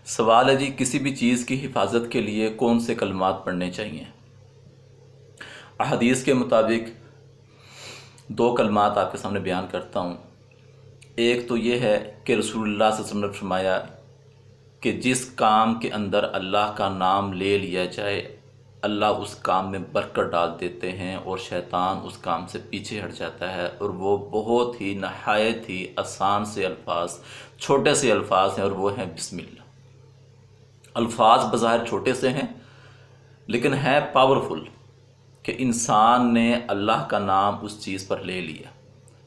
سوال ہے جی، کسی بھی چیز کی حفاظت کے لیے کون سے کلمات پڑھنے چاہیے؟ احادیث کے مطابق دو کلمات آپ کے سامنے بیان کرتا ہوں۔ ایک تو یہ ہے کہ رسول اللہ صلی اللہ علیہ وسلم نے فرمایا کہ جس کام کے اندر اللہ کا نام لے لیا جائے اللہ اس کام میں برکت ڈال دیتے ہیں اور شیطان اس کام سے پیچھے ہٹ جاتا ہے، اور وہ بہت ہی نہایت ہی آسان سے الفاظ، چھوٹے سے الفاظ ہیں، اور وہ ہیں بسم اللہ۔ الفاظ بظاہر چھوٹے سے ہیں لیکن ہیں پاورفل، کہ انسان نے اللہ کا نام اس چیز پر لے لیا،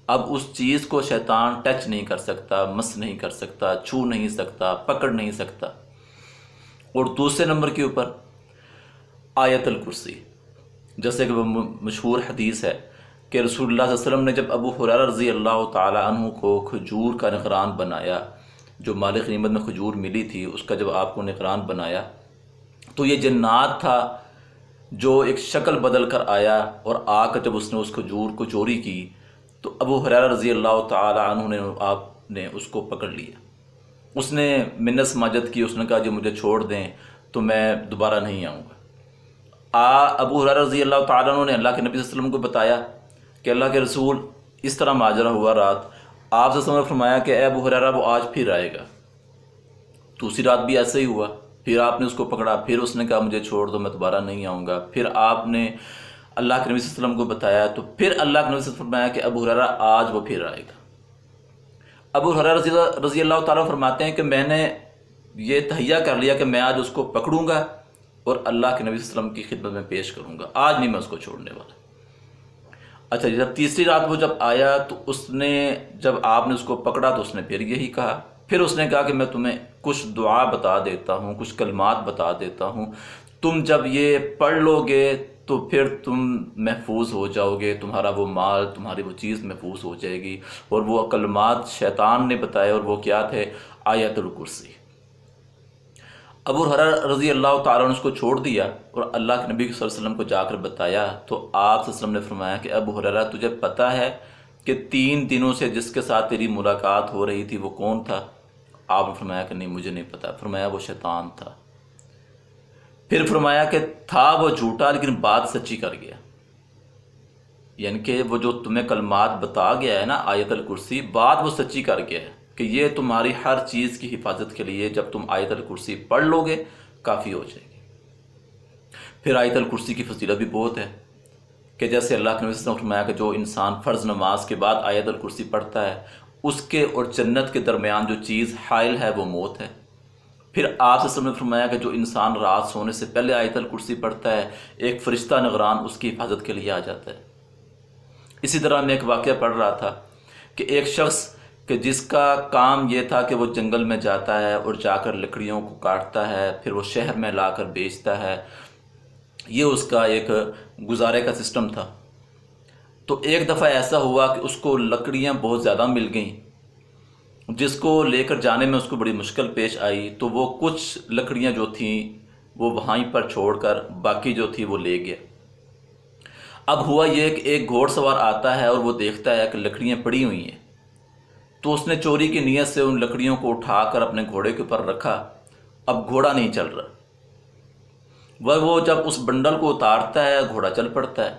اب اس چیز کو شیطان ٹچ نہیں کر سکتا، مس نہیں کر سکتا، چھو نہیں سکتا، پکڑ نہیں سکتا۔ اور دوسرے نمبر کے اوپر آیت الکرسی، جیسے کہ وہ مشہور حدیث ہے کہ رسول اللہ صلی اللہ علیہ وسلم نے جب ابو ہریرہ رضی اللہ تعالی عنہ کو کھجور کا نگران بنایا، جو مال غنیمت میں کھجور ملی تھی اس کا جب آپ کو نگران بنایا، تو یہ جنات تھا جو ایک شکل بدل کر آیا، اور آ کر جب اس نے اس کھجور کو چوری کی تو ابو ہریرہ رضی اللہ تعالی عنہ نے آپ نے اس کو پکڑ لیا۔ اس نے منت سماجت کی، اس نے کہا جو مجھے چھوڑ دیں تو میں دوبارہ نہیں آؤں گا۔ ابو ہریرہ رضی اللہ تعالیٰ عنہ نے اللہ کے نبی صلی اللہ علیہ وسلم کو بتایا کہ اللہ کے رسول اس طرح ماجرا ہوا رات، آپ صلی اللہ علیہ وسلم نے فرمایا کہ اے ابو ہریرہ وہ آج پھر آئے گا۔ دوسری رات بھی ایسے ہی ہوا، پھر آپ نے اس کو پکڑا، پھر اس نے کہا مجھے چھوڑ دو میں دوبارہ نہیں آؤں گا۔ پھر آپ نے اللہ کے نبی صلی اللہ علیہ وسلم کو بتایا تو پھر اللہ کے نبی صلی اللہ علیہ وسلم نے فرمایا کہ ابو ہریرہ آج وہ پھر آئے گا۔ ابو ہریرہ رضی اللہ تعالیٰ فرماتے ہیں کہ میں نے یہ تہیہ کر لیا کہ میں آج اس کو پکڑوں گا اور اللہ کے نبی صلی اللہ علیہ وسلم کی خدمت میں پیش کروں گا، آج نہیں میں اس کو چھوڑنے والا۔ اچھا جب تیسری رات وہ جب آیا تو اس نے جب آپ نے اس کو پکڑا تو اس نے پھر یہی کہا، پھر اس نے کہا کہ میں تمہیں کچھ دعا بتا دیتا ہوں، کچھ کلمات بتا دیتا ہوں، تم جب یہ پڑھ لو گے تو پھر تم محفوظ ہو جاؤ گے، تمہارا وہ مال، تمہاری وہ چیز محفوظ ہو جائے گی۔ اور وہ کلمات شیطان نے بتائے، اور وہ کیا تھے؟ آیت الکرسی۔ ابو ہریرہ رضی اللہ تعالیٰ نے اس کو چھوڑ دیا اور اللہ کے نبی صلی اللہ علیہ وسلم کو جا کر بتایا تو آپ صلی اللہ علیہ وسلم نے فرمایا کہ ابو ہریرہ تجھے پتہ ہے کہ 3 دنوں سے جس کے ساتھ تیری ملاقات ہو رہی تھی وہ کون تھا؟ آپ نے فرمایا کہ نہیں مجھے نہیں پتا۔ فرمایا وہ شیطان تھا۔ پھر فرمایا کہ تھا وہ جھوٹا لیکن بات سچی کر گیا، یعنی کہ وہ جو تمہیں کلمات بتا گیا ہے نا آیت الکرسی، بات وہ سچی کر گیا ہے کہ یہ تمہاری ہر چیز کی حفاظت کے لیے جب تم آیت الکرسی پڑھ لو گے کافی ہو جائے گی۔ پھر آیت الکرسی کی فضیلت بھی بہت ہے کہ جیسے اللہ کے نبی صلی اللہ علیہ وسلم نے فرمایا کہ جو انسان فرض نماز کے بعد آیت الکرسی پڑھتا ہے اس کے اور جنت کے درمیان جو چیز حائل ہے وہ موت ہے۔ پھر آپ صلی اللہ علیہ وسلم نے فرمایا کہ جو انسان رات سونے سے پہلے آیت الکرسی پڑھتا ہے ایک فرشتہ نگران اس کی حفاظت کے لیے آ جاتا ہے۔ اسی طرح میں ایک واقعہ پڑھ رہا تھا کہ ایک شخص کہ جس کا کام یہ تھا کہ وہ جنگل میں جاتا ہے اور جا کر لکڑیوں کو کاٹتا ہے، پھر وہ شہر میں لا کر بیچتا ہے، یہ اس کا ایک گزارے کا سسٹم تھا۔ تو ایک دفعہ ایسا ہوا کہ اس کو لکڑیاں بہت زیادہ مل گئیں، جس کو لے کر جانے میں اس کو بڑی مشکل پیش آئی، تو وہ کچھ لکڑیاں جو تھیں وہ وہیں پر چھوڑ کر باقی جو تھی وہ لے گیا۔ اب ہوا یہ کہ ایک گھوڑ سوار آتا ہے اور وہ دیکھتا ہے کہ لکڑیاں پڑی ہوئی ہیں، تو اس نے چوری کی نیت سے ان لکڑیوں کو اٹھا کر اپنے گھوڑے کے اوپر رکھا۔ اب گھوڑا نہیں چل رہا، وہ جب اس بنڈل کو اتارتا ہے گھوڑا چل پڑتا ہے۔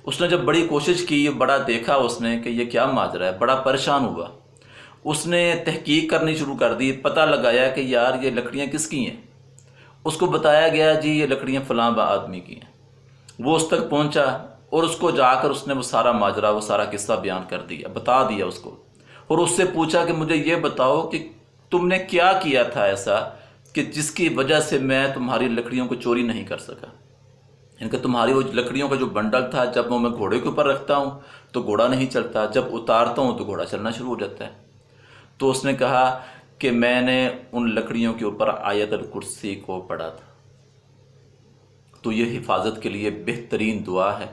اس نے جب بڑی کوشش کی، بڑا دیکھا اس نے کہ یہ کیا ماجرا ہے، بڑا پریشان ہوا۔ اس نے تحقیق کرنی شروع کر دی، پتہ لگایا کہ یار یہ لکڑیاں کس کی ہیں۔ اس کو بتایا گیا جی یہ لکڑیاں فلاں آدمی کی ہیں۔ وہ اس تک پہنچا اور اس کو جا کر اس نے وہ سارا ماجرا، وہ سارا قصہ بیان کر دیا، بتا دیا اس کو، اور اس سے پوچھا کہ مجھے یہ بتاؤ کہ تم نے کیا کیا تھا ایسا کہ جس کی وجہ سے میں تمہاری لکڑیوں کو چوری نہیں کر سکا، یعنی کہ تمہاری وہ لکڑیوں کا جو بنڈل تھا جب وہ میں گھوڑے کے اوپر رکھتا ہوں تو گھوڑا نہیں چلتا، جب اتارتا ہوں تو گھوڑا چلنا شروع ہو جاتا ہے۔ تو اس نے کہا کہ میں نے ان لکڑیوں کے اوپر آیت الکرسی کو پڑھا تھا۔ تو یہ حفاظت کے لیے بہترین دعا ہے۔